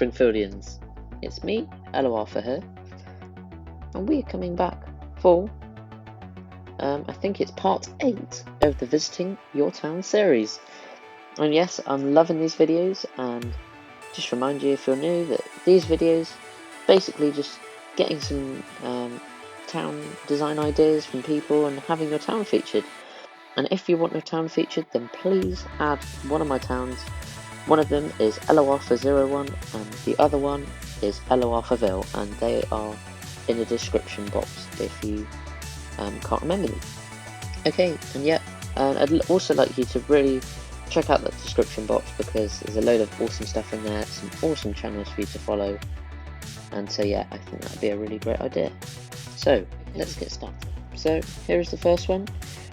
Springfieldians. It's me, ElloArfurVille here, and we are coming back for, I think it's part 8 of the Visiting Your Town series. And yes, I'm loving these videos, and just remind you if you're new that these videos basically just getting some town design ideas from people and having your town featured. And if you want your town featured, then please add one of my towns. One of them is ElloArfur01 and the other one is ElloArfurVille, and they are in the description box if you can't remember them. Okay, and yeah, I'd also like you to really check out that description box because there's a load of awesome stuff in there, some awesome channels for you to follow, and so yeah, I think that'd be a really great idea. So let's get started. So here is the first one.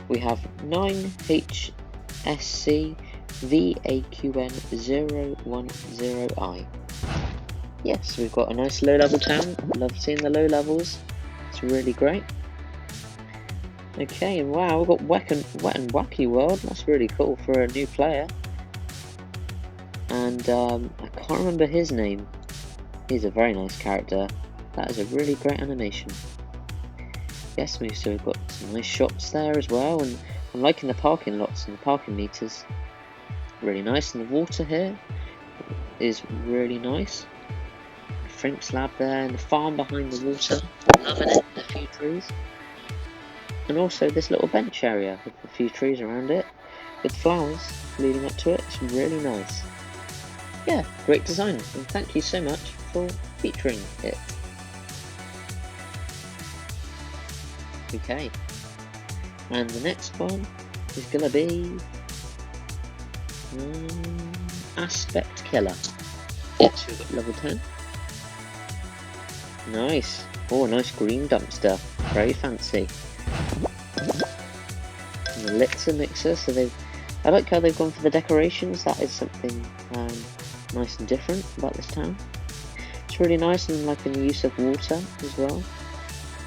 We have 9HSCVAQN010I. Yes, we've got a nice low level town. Love seeing the low levels. It's really great. Okay, and wow, we've got Wet and Wacky World. That's really cool for a new player. And I can't remember his name. He's a very nice character. That is a really great animation. Yes, so we've got some nice shops there as well, and I'm liking the parking lots and the parking meters. Really nice, and the water here is really nice. Frank slab there, and the farm behind the water. Loving it, a few trees. And also this little bench area with a few trees around it, with flowers leading up to it. It's really nice. Yeah, great design, and thank you so much for featuring it. Okay, and the next one is gonna be Aspect Killer. Yes, we've got level 10. Nice. Oh, a nice green dumpster. Very fancy. And the elixir mixer. So I like how they've gone for the decorations. That is something nice and different about this town. It's really nice, and liking the use of water as well.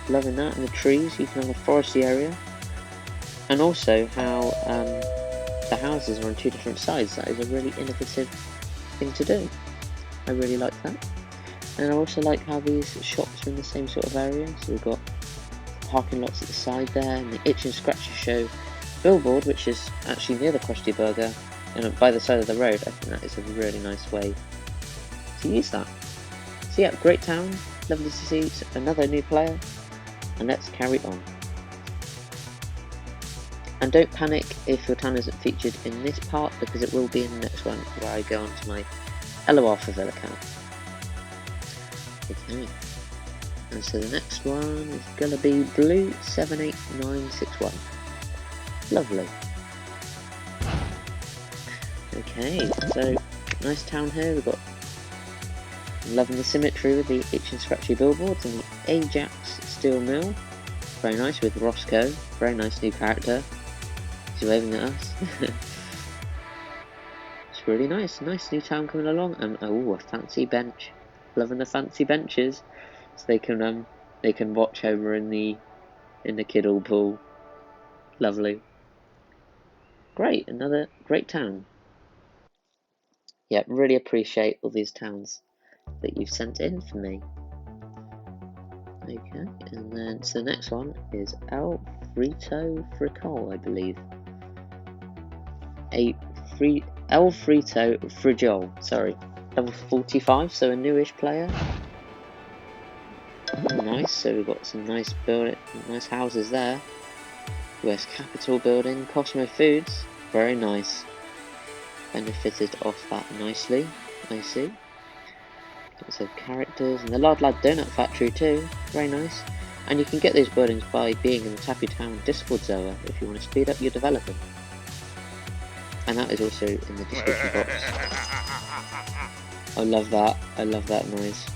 Loving that, and the trees. You can have a foresty area, and also how the houses are on two different sides. That is a really innovative thing to do. I really like that. And I also like how these shops are in the same sort of area. So we've got parking lots at the side there, and the Itch and Scratcher Show billboard, which is actually near the Krusty Burger and by the side of the road. I think that is a really nice way to use that. So yeah, great town. Lovely to see another new player. And let's carry on. And don't panic if your town isn't featured in this part, because it will be in the next one where I go onto my ElloArfurVille account. Okay. And so the next one is gonna be Blue 78961. Lovely. Okay, so nice town here. We've got loving the symmetry with the Itch and Scratchy billboards and the Ajax Steel Mill. Very nice with Roscoe. Very nice new character. He's waving at us. It's really nice. Nice new town coming along. And oh, a fancy bench. Loving the fancy benches, so they can watch over in the kiddle pool. Lovely. Great, another great town. Yeah, really appreciate all these towns that you've sent in for me. Okay, and then so the next one is El Frito Fricol, I believe. El Frito Frijol, sorry. Level 45, so a newish player. Oh, nice, so we've got some nice houses there. US Capitol building, Cosmo Foods, very nice. Benefited off that nicely, I see. Lots of characters, and the Lard Lad Donut Factory too, very nice. And you can get those buildings by being in the Tappy Town Discord server if you want to speed up your development. And that is also in the description box. I love that noise.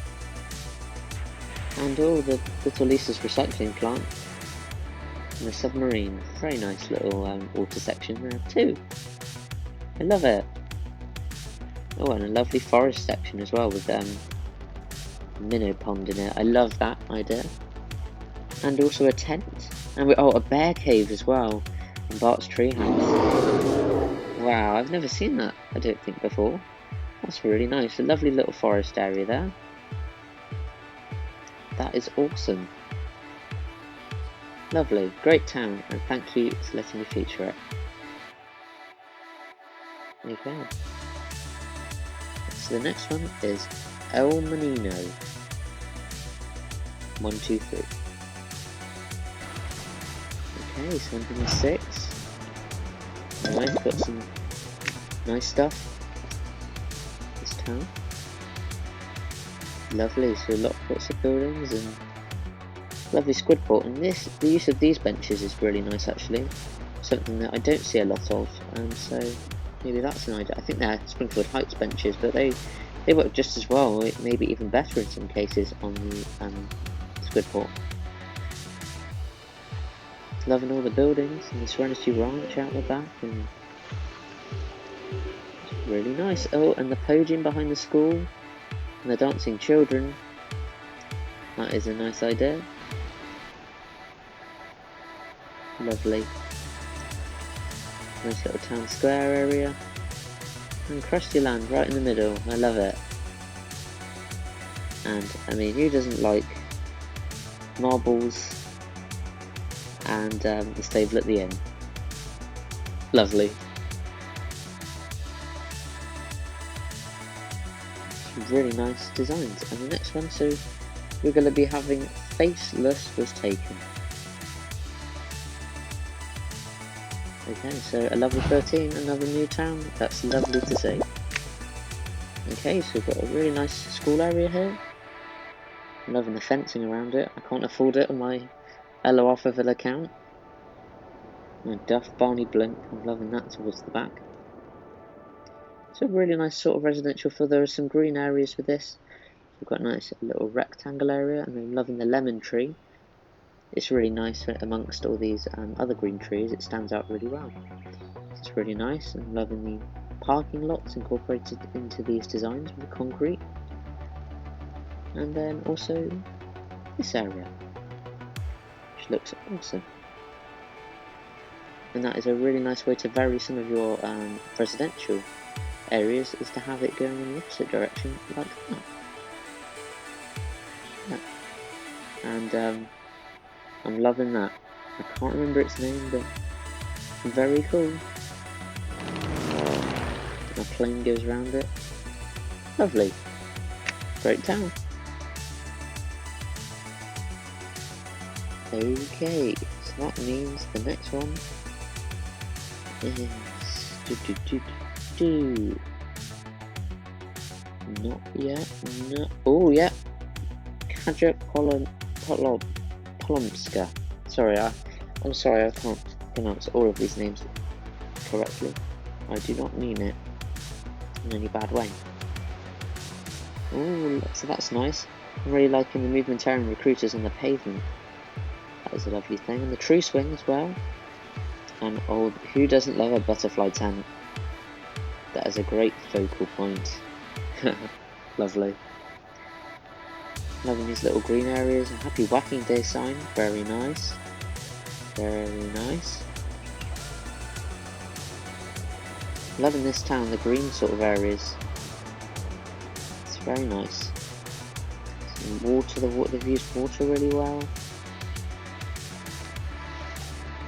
And all the Little Lisa's recycling plant. And the submarine. Very nice little water section there too. I love it. Oh, and a lovely forest section as well with minnow pond in it. I love that idea. And also a tent. And a bear cave as well. In Bart's treehouse. Wow, I've never seen that, I don't think, before. That's really nice. A lovely little forest area there. That is awesome. Lovely. Great town, and thank you for letting me feature it. Okay. So the next one is El Menino. 1, 2, 3. Okay, so 106. Nice, got some nice stuff. This town. Lovely, so lots of buildings and lovely Squidport. And the use of these benches is really nice actually. Something that I don't see a lot of, so maybe that's an idea. I think they're Springfield Heights benches, but they work just as well, maybe even better in some cases on the Squidport. Loving all the buildings and the Serenity Ranch out the back, and it's really nice. Oh, and the podium behind the school and the dancing children. That is a nice idea. Lovely. Nice little town square area. And Krusty Land right in the middle. I love it. And I mean, who doesn't like marbles and the stable at the end? Lovely. Some really nice designs. And the next one, so we're going to be having Faceless Was Taken. Okay, so a level 13, another new town. That's lovely to see. Okay, so we've got a really nice school area here. I'm loving the fencing around it. I can't afford it on my ElloArfurVille account. And Duff Barney Blimp, I'm loving that towards the back. It's a really nice sort of residential feel. There are some green areas with this. We've got a nice little rectangle area, and I'm loving the lemon tree. It's really nice amongst all these other green trees. It stands out really well. It's really nice. I'm loving the parking lots incorporated into these designs with the concrete. And then also this area, which looks awesome. And that is a really nice way to vary some of your residential areas, is to have it going in the opposite direction like that. Yeah. And I'm loving that. I can't remember its name, but very cool. A plane goes around it. Lovely. Great town. Okay, so that means the next one is not yet. No. Oh yeah. Kaja Polomska. Sorry, I'm sorry, I can't pronounce all of these names correctly. I do not mean it in any bad way. Oh, so that's nice. I'm really liking the movementarian recruiters on the pavement. That is a lovely thing. And the tree swing as well. And oh, who doesn't love a butterfly tent? That is a great focal point. Lovely. Loving these little green areas. And happy whacking day sign. Very nice. Very nice. Loving this town, the green sort of areas. It's very nice. Some water, they've used water really well.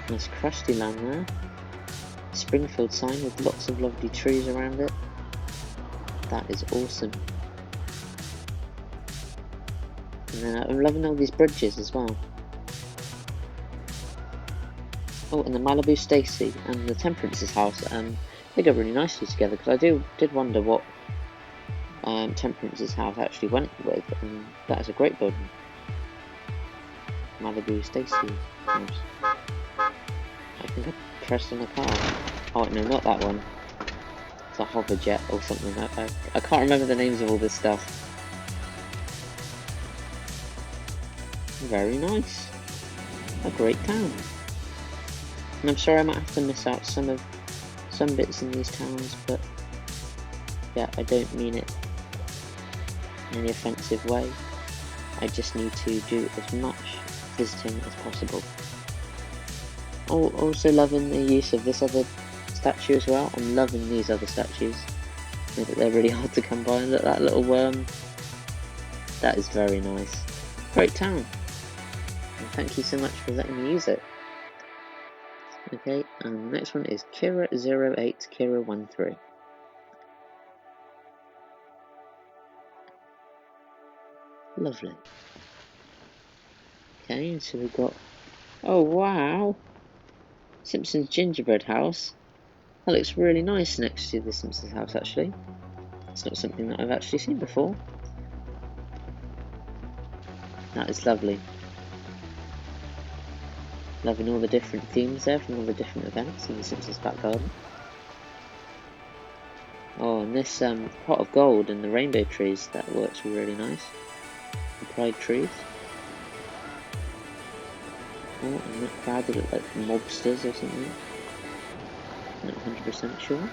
Nice Krusty Land there. Springfield sign with lots of lovely trees around it. That is awesome. And then I'm loving all these bridges as well. Oh, and the Malibu Stacy and the Temperance's house. They go really nicely together, because I did wonder what Temperance's house actually went with, and that is a great building. Malibu Stacy house. I think I pressed on the car. Oh no, not that one. It's a hover jet or something. I can't remember the names of all this stuff. Very nice. A great town. And I'm sorry I might have to miss out some bits in these towns, but yeah, I don't mean it in any offensive way. I just need to do as much visiting as possible. Oh, also loving the use of this other statue as well. I'm loving these other statues. But they're really hard to come by. And look, that little worm. That is very nice. Great town. And thank you so much for letting me use it. Okay, and the next one is Kira08 Kira13. Lovely. Okay, so we've got, oh wow, Simpsons gingerbread house. That looks really nice next to the Simpsons house actually. It's not something that I've actually seen before. That is lovely. Loving all the different themes there from all the different events in the Simpsons back garden. Oh, and this pot of gold and the rainbow trees, that works really nice. The pride trees. Oh, I'm not proud, they look like mobsters or something. Not 100% sure.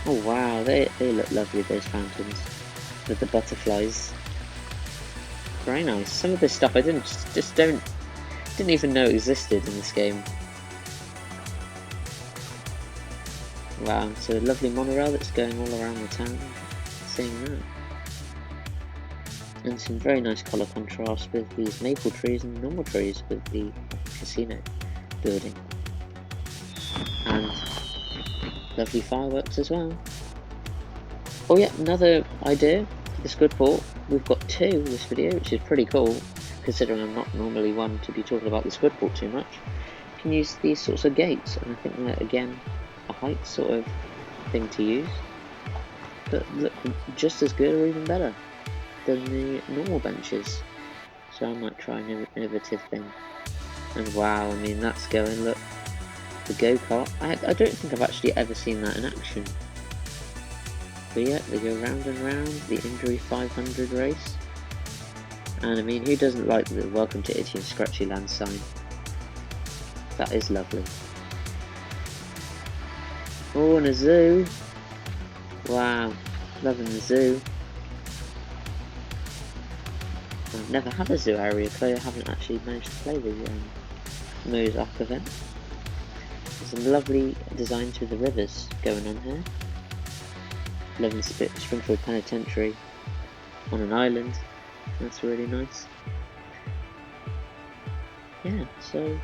Oh wow, they look lovely, those fountains. With the butterflies. Very nice. Some of this stuff I didn't even know existed in this game. Wow, so a lovely monorail that's going all around the town. Seeing that. And some very nice colour contrast with these maple trees and normal trees with the casino building. And lovely fireworks as well. Oh yeah, another idea for the Squidport. We've got 2 in this video, which is pretty cool, considering I'm not normally one to be talking about the Squidport too much. You can use these sorts of gates, and I think they're, again, a height sort of thing to use. But look just as good or even better than the normal benches. So I might try an innovative thing. And wow, I mean, that's going, look, the go-kart. I don't think I've actually ever seen that in action. But yeah, they go round and round, the Injury 500 race. And I mean, who doesn't like the Welcome to Itchy and Scratchy Land sign? That is lovely. Oh, and a zoo. Wow, loving the zoo. I've never had a zoo area because I haven't actually managed to play the Mozart event. There's some lovely designs with the rivers going on here. Lovely Springfield Penitentiary on an island. That's really nice. Yeah, so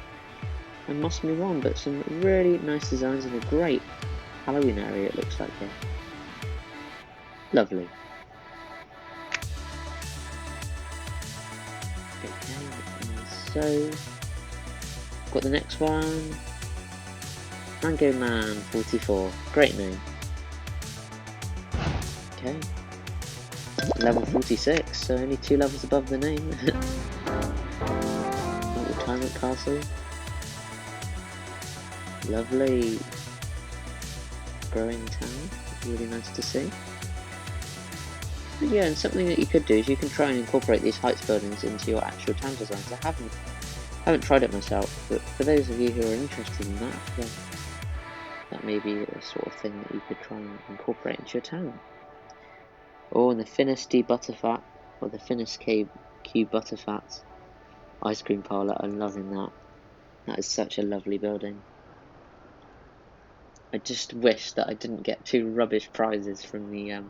I must move on, but some really nice designs and a great Halloween area it looks like here. Lovely. Okay, so got the next one. Mango Man 44. Great name. Okay. Level 46, so only 2 levels above the name. Retirement Castle. Lovely. Growing town. Really nice to see. But yeah, and something that you could do is you can try and incorporate these heights buildings into your actual town designs. I haven't tried it myself, but for those of you who are interested in that, then that may be the sort of thing that you could try and incorporate into your town. Oh, and the Finisty Butterfat, or the Finis Q Butterfat ice cream parlour. I'm loving that. That is such a lovely building. I just wish that I didn't get 2 rubbish prizes from the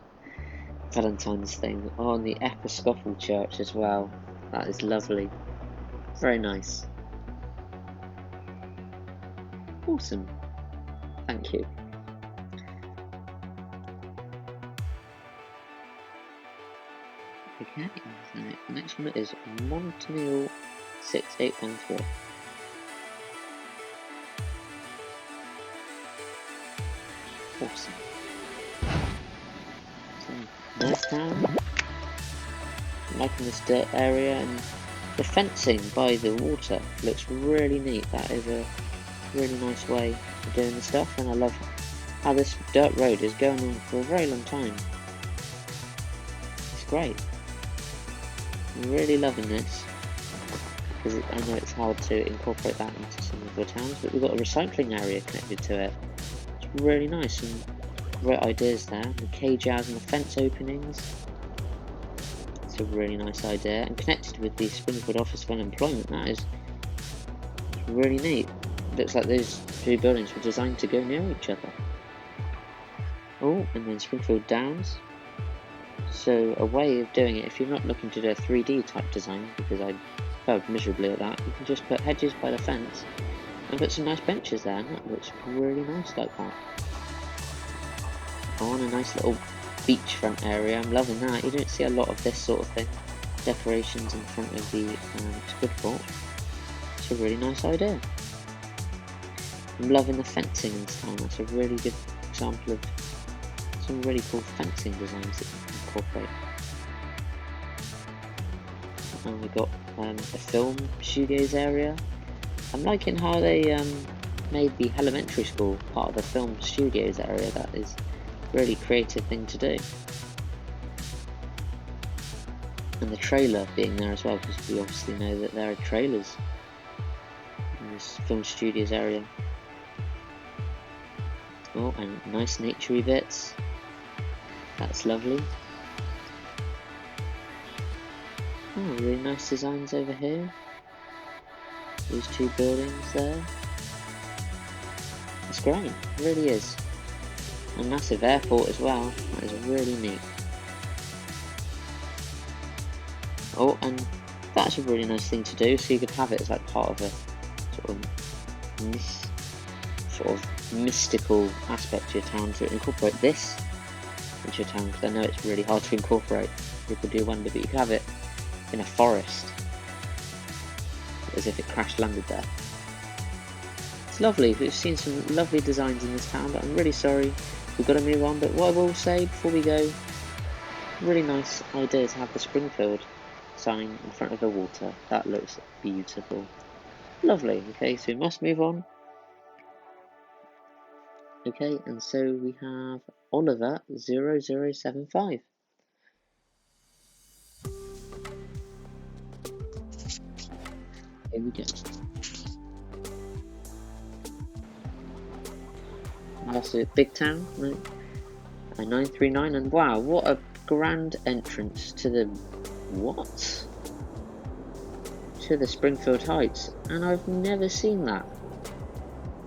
Valentine's thing. Oh, and the Episcopal Church as well. That is lovely. Very nice. Awesome. Thank you. Okay, so the next one is Montanil 6813. Awesome. So, nice town. I'm liking this dirt area, and the fencing by the water looks really neat. That is a really nice way of doing the stuff, and I love how this dirt road is going on for a very long time. It's great. I'm really loving this, because I know it's hard to incorporate that into some of your towns, but we've got a recycling area connected to it. It's really nice, and great ideas there. The cage hours and the fence openings. It's a really nice idea, and connected with the Springfield Office of Unemployment. That is really neat. Looks like those 2 buildings were designed to go near each other. Oh, and then Springfield Downs. So a way of doing it, if you're not looking to do a 3D type design, because I failed miserably at that, you can just put hedges by the fence and put some nice benches there, and that looks really nice like that. Oh, and a nice little beachfront area, I'm loving that. You don't see a lot of this sort of thing. Decorations in front of the Squidport. It's a really nice idea. I'm loving the fencing in this town. That's a really good example of some really cool fencing designs that you can incorporate. And we've got a film studios area. I'm liking how they made the elementary school part of the film studios area. That is a really creative thing to do. And the trailer being there as well, because we obviously know that there are trailers in this film studios area. Oh, and nice naturey bits. That's lovely. Oh, really nice designs over here. These two buildings there. It's great, it really is. A massive airport as well. That is really neat. Oh, and that's a really nice thing to do. So you could have it as like part of a sort of mystical aspect to your town, to incorporate this into your town, because I know it's really hard to incorporate. People do wonder, but you could have it in a forest, as if it crash landed there. It's lovely. We've seen some lovely designs in this town, but I'm really sorry we've got to move on. But what I will say before we go, really nice idea to have the Springfield sign in front of the water. That looks beautiful. Lovely. Okay, so we must move on. Okay, and so we have Oliver 0075. Here we go. That's a big town, right? A 939, and wow, what a grand entrance to the what? To the Springfield Heights, and I've never seen that.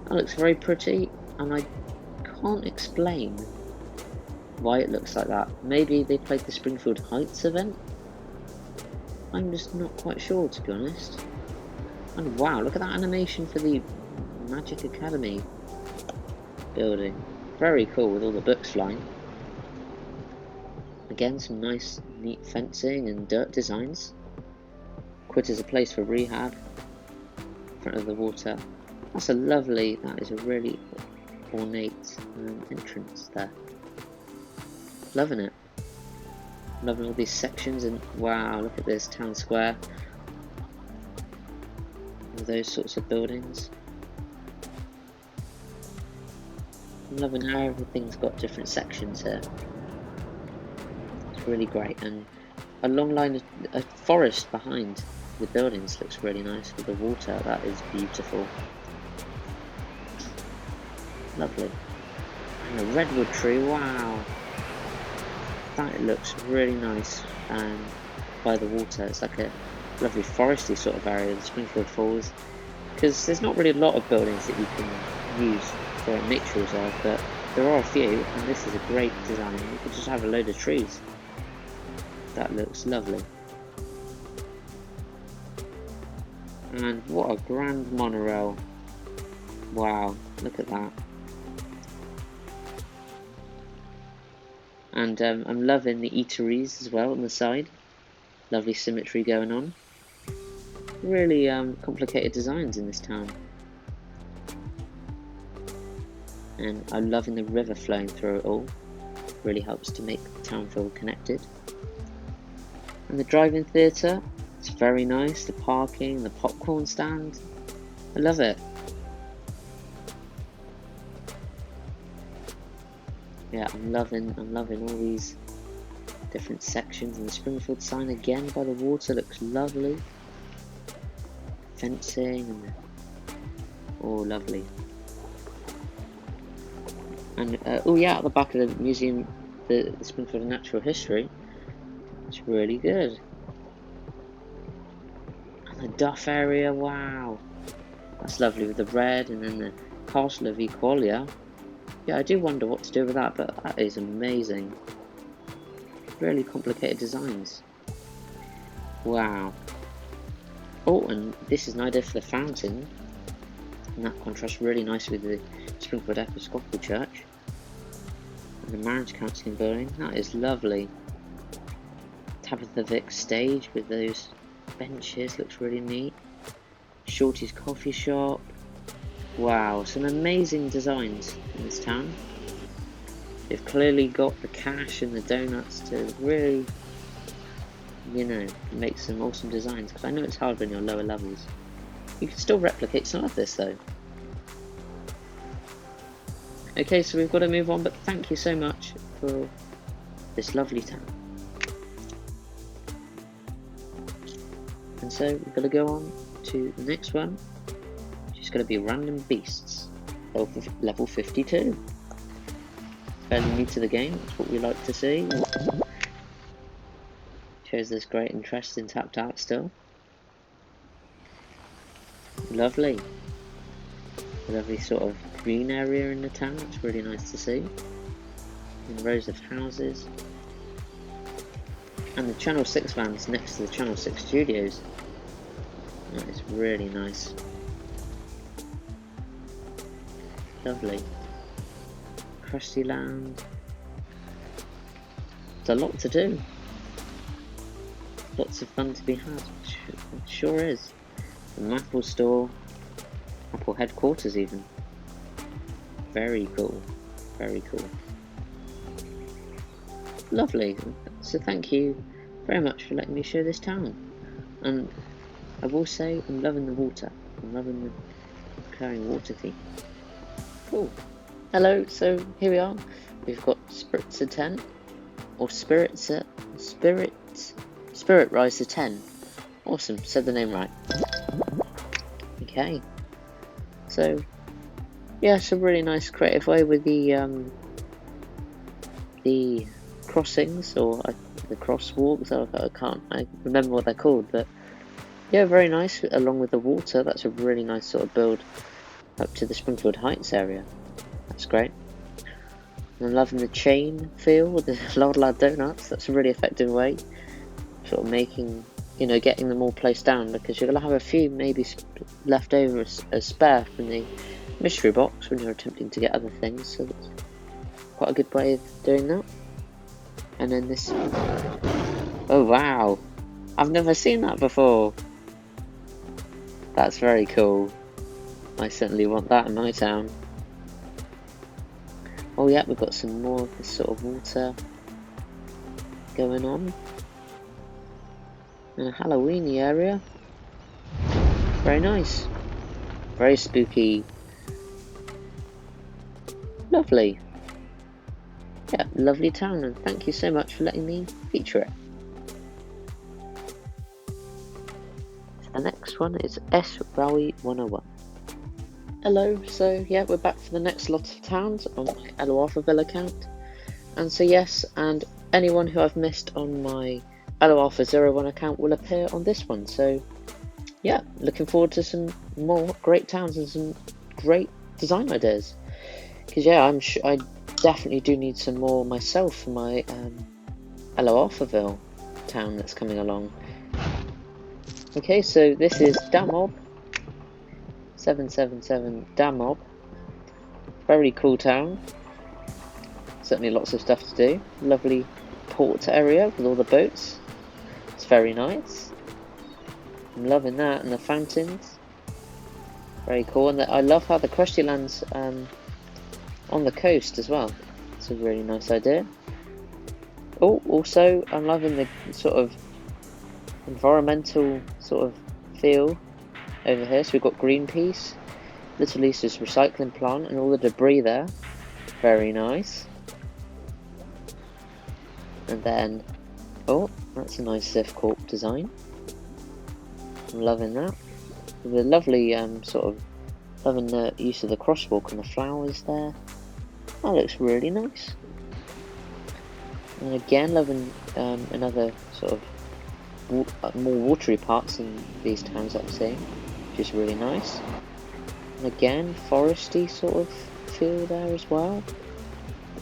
That looks very pretty, and I can't explain why it looks like that. Maybe they played the Springfield Heights event? I'm just not quite sure, to be honest. And wow, look at that animation for the Magic Academy building. Very cool, with all the books flying. Again, some nice, neat fencing and dirt designs. Quit as a place for rehab in front of the water. That's a lovely, that is a really ornate entrance there. Loving it. Loving all these sections, and wow, look at this town square. All those sorts of buildings. I'm loving how everything's got different sections here. It's really great, and a long line of a forest behind the buildings looks really nice with the water. That is beautiful. Lovely. And a redwood tree, wow. That looks really nice by the water. It's like a lovely foresty sort of area, the Springfield Falls, because there's not really a lot of buildings that you can use for a nature reserve, but there are a few, and this is a great design. You could just have a load of trees. That looks lovely. And what a grand monorail. Wow, look at that. And I'm loving the eateries as well on the side. Lovely symmetry going on. Really complicated designs in this town. And I'm loving the river flowing through it all. Really helps to make the town feel connected. And the drive-in theatre, it's very nice. The parking, the popcorn stand, I love it. Yeah, I'm loving all these different sections, and the Springfield sign again by the water looks lovely. Fencing and oh, lovely. And oh yeah, at the back of the museum, the Springfield Natural History, it's really good. And the Duff area, wow, that's lovely with the red, and then the Castle of Equalia. Yeah, I do wonder what to do with that, but that is amazing. Really complicated designs. Wow. Oh, and this is an idea for the fountain. And that contrasts really nicely with the Springfield Episcopal Church. And the marriage counselling building. That is lovely. Tabitha Vick's stage with those benches looks really neat. Shorty's coffee shop. Wow, some amazing designs in this town. They've clearly got the cash and the donuts to really, you know, make some awesome designs. Because I know it's hard when you're lower levels. You can still replicate some of this though. Okay, so we've got to move on, but thank you so much for this lovely town. And so we've got to go on to the next one, which is going to be Random Beasts, level 52. Fairly new to the game, that's what we like to see. Shows there's great interest in Tapped Out still. Lovely. A lovely sort of green area in the town, it's really nice to see. And rows of houses. And the Channel 6 vans next to the Channel 6 studios. That is really nice. Lovely. Krusty Land. There's a lot to do. Lots of fun to be had. It sure is. The Apple store. Apple headquarters even. Very cool. Very cool. Lovely. So thank you very much for letting me show this town. And I will say I'm loving the water. I'm loving the recurring water theme. Cool. Hello, so here we are. We've got Spritzer 10. Or Spirit Riser 10. Awesome, said the name right. Okay. So yeah, it's a really nice creative way with the crossings or the crosswalks. I remember what they're called, but yeah, very nice. Along with the water, that's a really nice sort of build up to the Springfield Heights area. That's great. And I'm loving the chain feel with the Lard Lad donuts. That's a really effective way, sort of making, you know, getting them all placed down, because you're gonna have a few maybe left over as spare from the mystery box when you're attempting to get other things. So that's quite a good way of doing that. And then this. Oh wow! I've never seen that before. That's very cool. I certainly want that in my town. Oh yeah, we've got some more of this sort of water going on. And a Halloweeny area. Very nice. Very spooky. Lovely. Yeah, lovely town, and thank you so much for letting me feature it. The next one is S. Rowie 101. Hello, so yeah, we're back for the next lot of towns on my ElloArfurVille account. And so yes, and anyone who I've missed on my ElloArfur01 account will appear on this one. So yeah, looking forward to some more great towns and some great design ideas. Because yeah, I definitely do need some more myself for my ElloArfurVille town that's coming along. Okay, so this is Damob 777 Damob. Very cool town. Certainly lots of stuff to do. Lovely port area with all the boats. It's very nice. I'm loving that, and the fountains. Very cool, and I love how the Krusty Land's on the coast as well. It's a really nice idea. Oh, also I'm loving the sort of environmental sort of feel over here. So we've got Greenpeace, Little Lisa's recycling plant, and all the debris there. Very nice. And then, oh, that's a nice Ziff Corp design. I'm loving that. The lovely sort of loving the use of the crosswalk and the flowers there. That looks really nice. And again, loving another sort of more watery parts in these towns that I'm seeing, which is really nice. And again, foresty sort of feel there as well.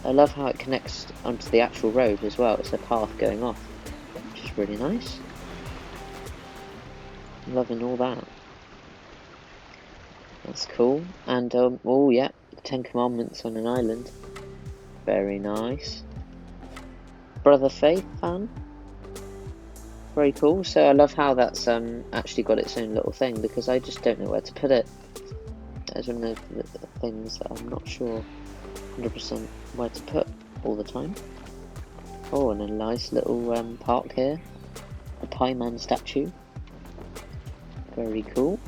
I love how it connects onto the actual road as well. It's a path going off, which is really nice. I'm loving all that. That's cool. And oh yeah, the 10 Commandments on an island. Very nice. Brother Faith fan. Very cool. So I love how that's actually got its own little thing, because I just don't know where to put it. That's one of the things that I'm not sure 100% where to put all the time. Oh, and a nice little park here. A Pie Man statue. Very cool.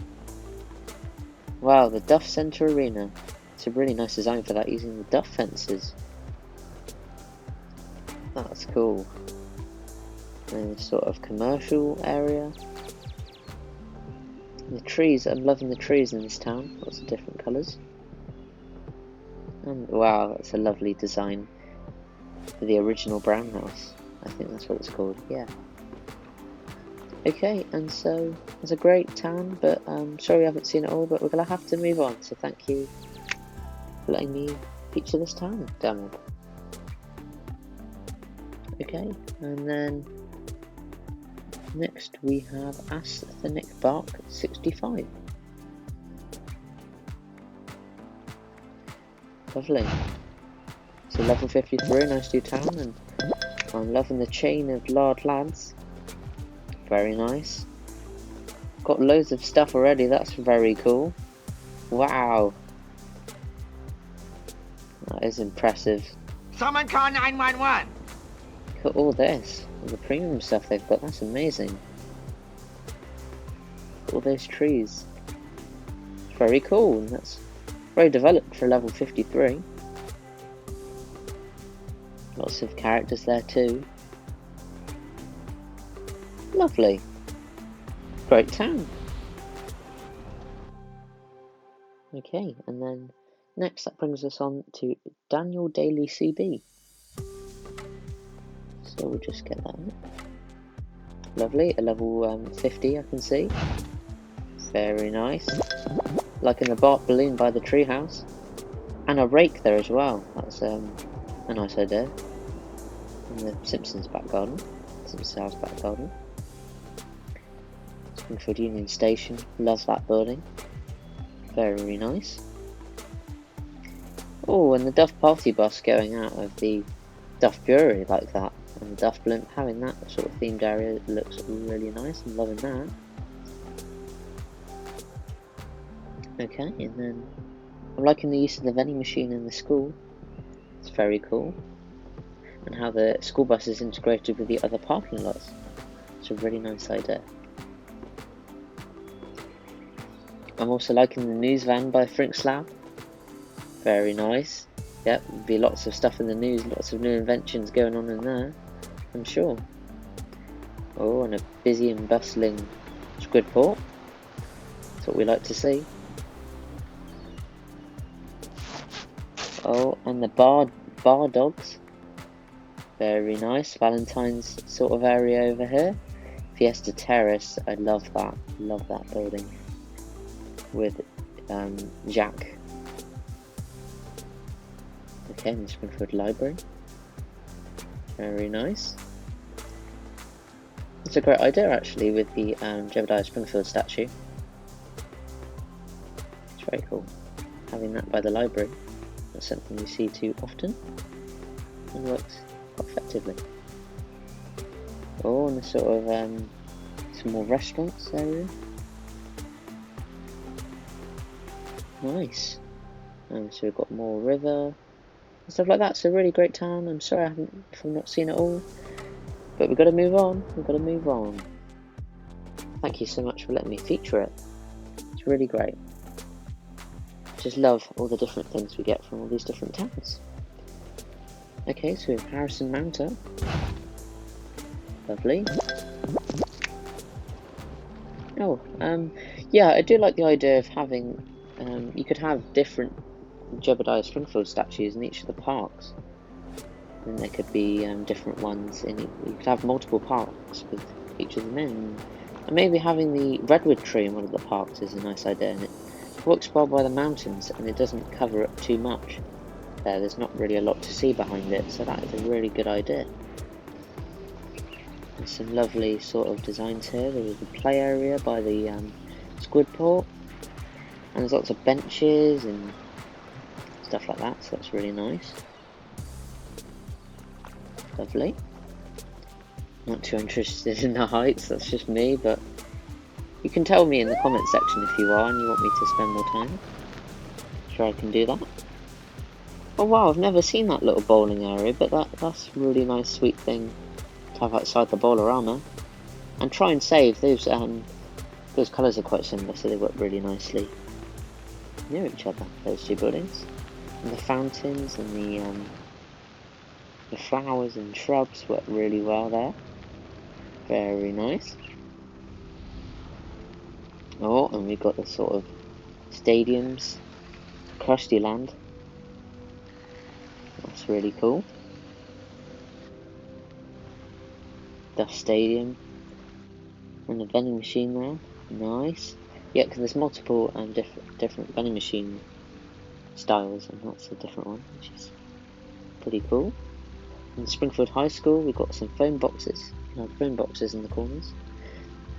Wow, the Duff Centre Arena. It's a really nice design for that, using the Duff fences. That's cool. And a sort of commercial area. And the trees, I'm loving the trees in this town. Lots of different colours. And wow, that's a lovely design for the original brown house. I think that's what it's called, yeah. Okay, and so it's a great town, but sorry I haven't seen it all, but we're going to have to move on. So thank you for letting me feature this town, Donald. Okay, and then next we have Asthenic Bark 65. Lovely. So level 53, nice new town, and I'm loving the chain of Lard Lads. Very nice. Got loads of stuff already, that's very cool. Wow. That is impressive. Someone call 911! Look at all this. All the premium stuff they've got, that's amazing. All those trees. It's very cool, and that's very developed for level 53. Lots of characters there too. Lovely. Great town. Okay, and then next that brings us on to Daniel Daly CB. So we'll just get that up. Lovely, a level 50 I can see. Very nice. Liking the bark balloon by the treehouse. And a rake there as well. That's a nice idea. In the Simpsons back garden. Simpsons house back garden. Springfield Union Station. Love that building. Very nice. Oh, and the Duff Party bus going out of the Duff Brewery like that. And the Duff Blimp having that sort of themed area looks really nice. I'm loving that. Okay, and then I'm liking the use of the vending machine in the school. It's very cool. And how the school bus is integrated with the other parking lots. It's a really nice idea. I'm also liking the news van by Frink Slab. Very nice. Yep, there'll be lots of stuff in the news, lots of new inventions going on in there, I'm sure. Oh, and a busy and bustling Squidport. That's what we like to see. Oh, and the bar dogs. Very nice. Valentine's sort of area over here. Fiesta Terrace. I love that. Love that building. With Jack. Okay, and the Springfield Library. Very nice. It's a great idea actually with the Jebediah Springfield statue. It's very cool. Having that by the library. That's something you see too often. And works quite effectively. Oh, and a sort of some more restaurants area. Nice. So we've got more river and stuff like that. It's a really great town. I'm sorry if I've not seen it all, but we've got to move on. We've got to move on. Thank you so much for letting me feature it. It's really great. Just love all the different things we get from all these different towns. Okay, so we have Harrison Mounter. Lovely. Oh, yeah, I do like the idea of having, you could have different Jebediah Springfield statues in each of the parks. And there could be different ones in it. You could have multiple parks with each of them in. And maybe having the redwood tree in one of the parks is a nice idea, and it works well by the mountains and it doesn't cover up too much. There's not really a lot to see behind it, so that is a really good idea. There's some lovely sort of designs here. There's a play area by the Squidport, and there's lots of benches and stuff like that, so that's really nice. Lovely. Not too interested in the heights, that's just me, but you can tell me in the comment section if you are and you want me to spend more time. Sure, I can do that. Oh wow, I've never seen that little bowling area, but that's a really nice, sweet thing to have outside the bowlerama. And try and save those colours are quite similar, so they work really nicely near each other, those two buildings. And the fountains and the flowers and shrubs work really well there. Very nice. Oh, and we've got the sort of stadiums, Krusty Land. That's really cool. The stadium and the vending machine there. Nice. Yeah, because there's multiple different vending machine styles, and that's a different one, which is pretty cool. In Springfield High School, we've got some phone boxes. Phone boxes in the corners,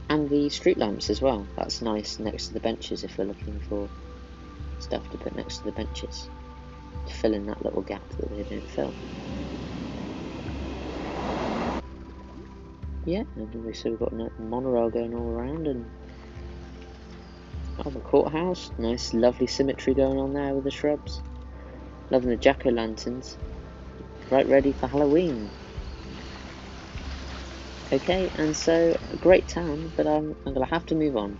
and the street lamps as well. That's nice next to the benches if we're looking for stuff to put next to the benches to fill in that little gap that they didn't fill. Yeah, and so we've got a monorail going all around, and the courthouse. Nice, lovely symmetry going on there with the shrubs. Loving the jack-o'-lanterns. Right, ready for Halloween. Okay, and so a great town, but I'm gonna have to move on.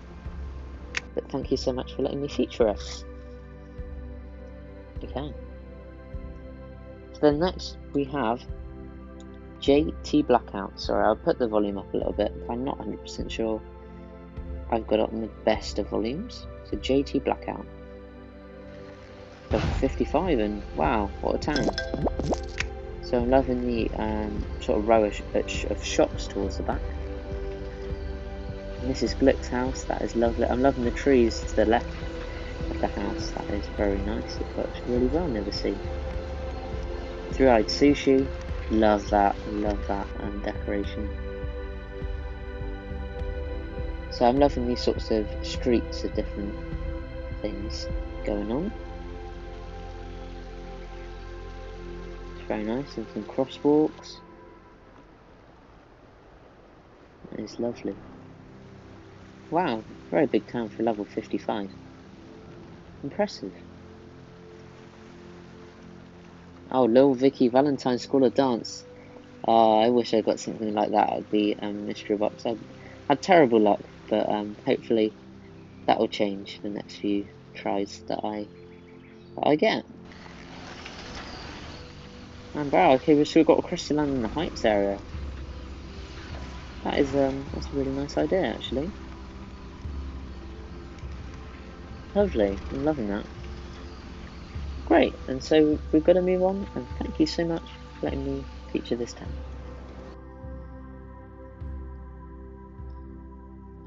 But thank you so much for letting me feature us. Okay. So then next we have JT Blackout. Sorry, I'll put the volume up a little bit. I'm not 100% sure I've got it on the best of volumes. So JT Blackout. Level 55, and wow, what a town. So I'm loving the sort of row of shops towards the back. And this is Glick's house. That is lovely. I'm loving the trees to the left of the house. That is very nice. It works really well, never see. Three-eyed sushi. Love that decoration. So I'm loving these sorts of streets of different things going on. It's very nice, and some crosswalks. That is lovely. Wow, very big town for level 55. Impressive. Oh, Lil Vicky Valentine School of Dance. Oh, I wish I got something like that at the mystery box. I had terrible luck, but hopefully that will change the next few tries that I get. And wow, okay, so we've got a Crystal Land in the Heights area. That is that's a really nice idea, actually. Lovely, I'm loving that. Great, and so we've got to move on, and thank you so much for letting me feature this town.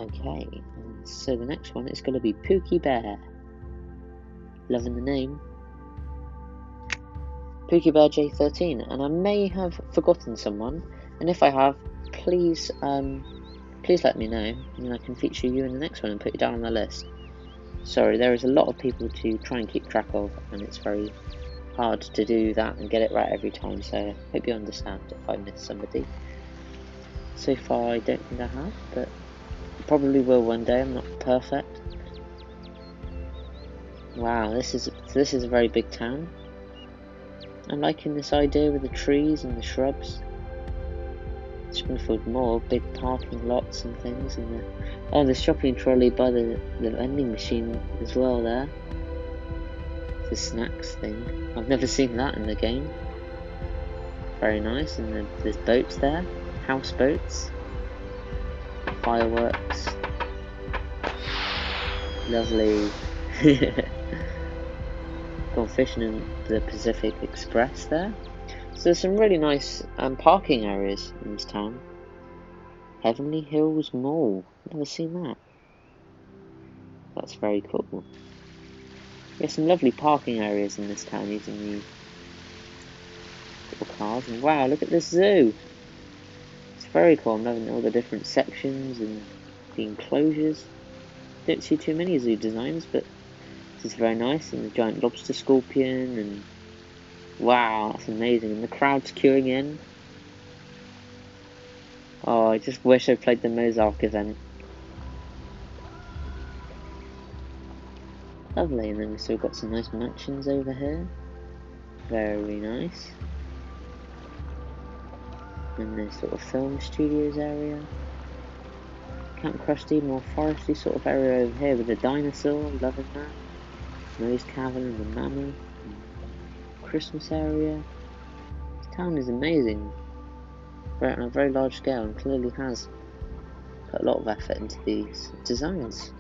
Okay, and so the next one is going to be Pookie Bear. Loving the name. Pookie Bear J13, and I may have forgotten someone, and if I have, please let me know, and I can feature you in the next one and put you down on the list. Sorry, there is a lot of people to try and keep track of, and it's very hard to do that and get it right every time, so I hope you understand if I miss somebody. So far I don't think I have, but I probably will one day. I'm not perfect. Wow, this is a very big town. I'm liking this idea with the trees and the shrubs. Springfield Mall, big parking lots and things, and the shopping trolley by the vending machine as well there. The snacks thing. I've never seen that in the game. Very nice, and there's boats there, houseboats, fireworks. Lovely. Gone fishing in the Pacific Express there. So there's some really nice parking areas in this town. Heavenly Hills Mall. Never seen that. That's very cool. There's some lovely parking areas in this town using the little cars. And wow, look at this zoo! It's very cool. I'm loving all the different sections and the enclosures. Don't see too many zoo designs, but this is very nice. And the giant lobster scorpion, and wow, that's amazing. And the crowd's queuing in. Oh, I just wish I played the Mozart event. Lovely, and then we've still got some nice mansions over here. Very nice. And this sort of film studios area. Camp Krusty, more foresty sort of area over here with the dinosaur, loving that. Moe's Cavern and the mammoth. Christmas area. This town is amazing. On a very large scale, and clearly has put a lot of effort into these designs.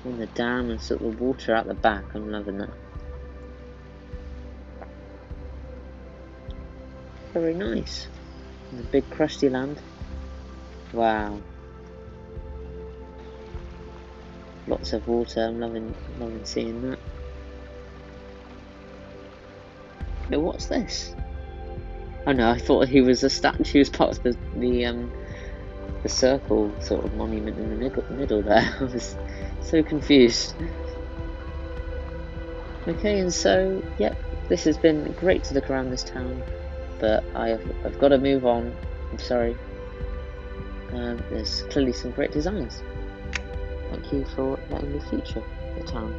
And the dam and sort of the water out the back, I'm loving that. Very nice. And the big Krusty land. Wow. Lots of water, I'm loving seeing that. Yo, what's this? Oh no, I thought he was a statue as part of the circle sort of monument in the middle there. I was so confused. Okay, and so, yep, this has been great to look around this town, but I've got to move on. I'm sorry. There's clearly some great designs. Thank you for letting me feature the town.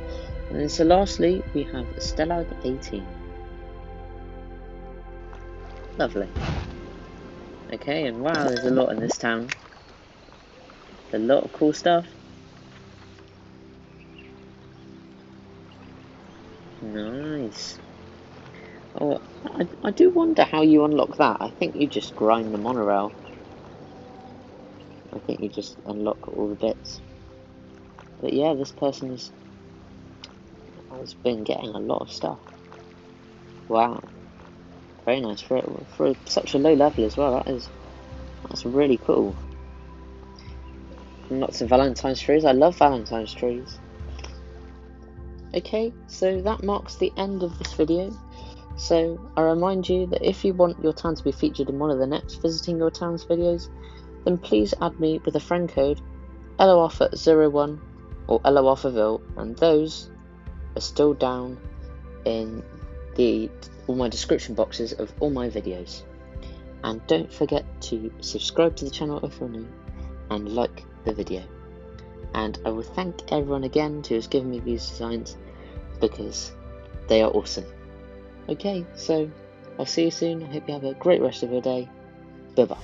And then so lastly, we have Stalag 18. Lovely. Okay, and wow, there's a lot in this town. A lot of cool stuff. Nice. Oh, I do wonder how you unlock that. I think you just grind the monorail. I think you just unlock all the bits. But yeah, this person has been getting a lot of stuff. Wow. Very nice for such a low level as well. That's really cool. And lots of Valentine's trees. I love Valentine's trees. Okay, so that marks the end of this video. So I remind you that if you want your town to be featured in one of the next Visiting Your Towns videos, then please add me with a friend code ElloArfur01 or ElloArfurVille, and those are still down in all my description boxes of all my videos. And don't forget to subscribe to the channel if you're new and like the video. And I will thank everyone again who has given me these designs, because they are awesome. Okay, so I'll see you soon. I hope you have a great rest of your day. Bye bye.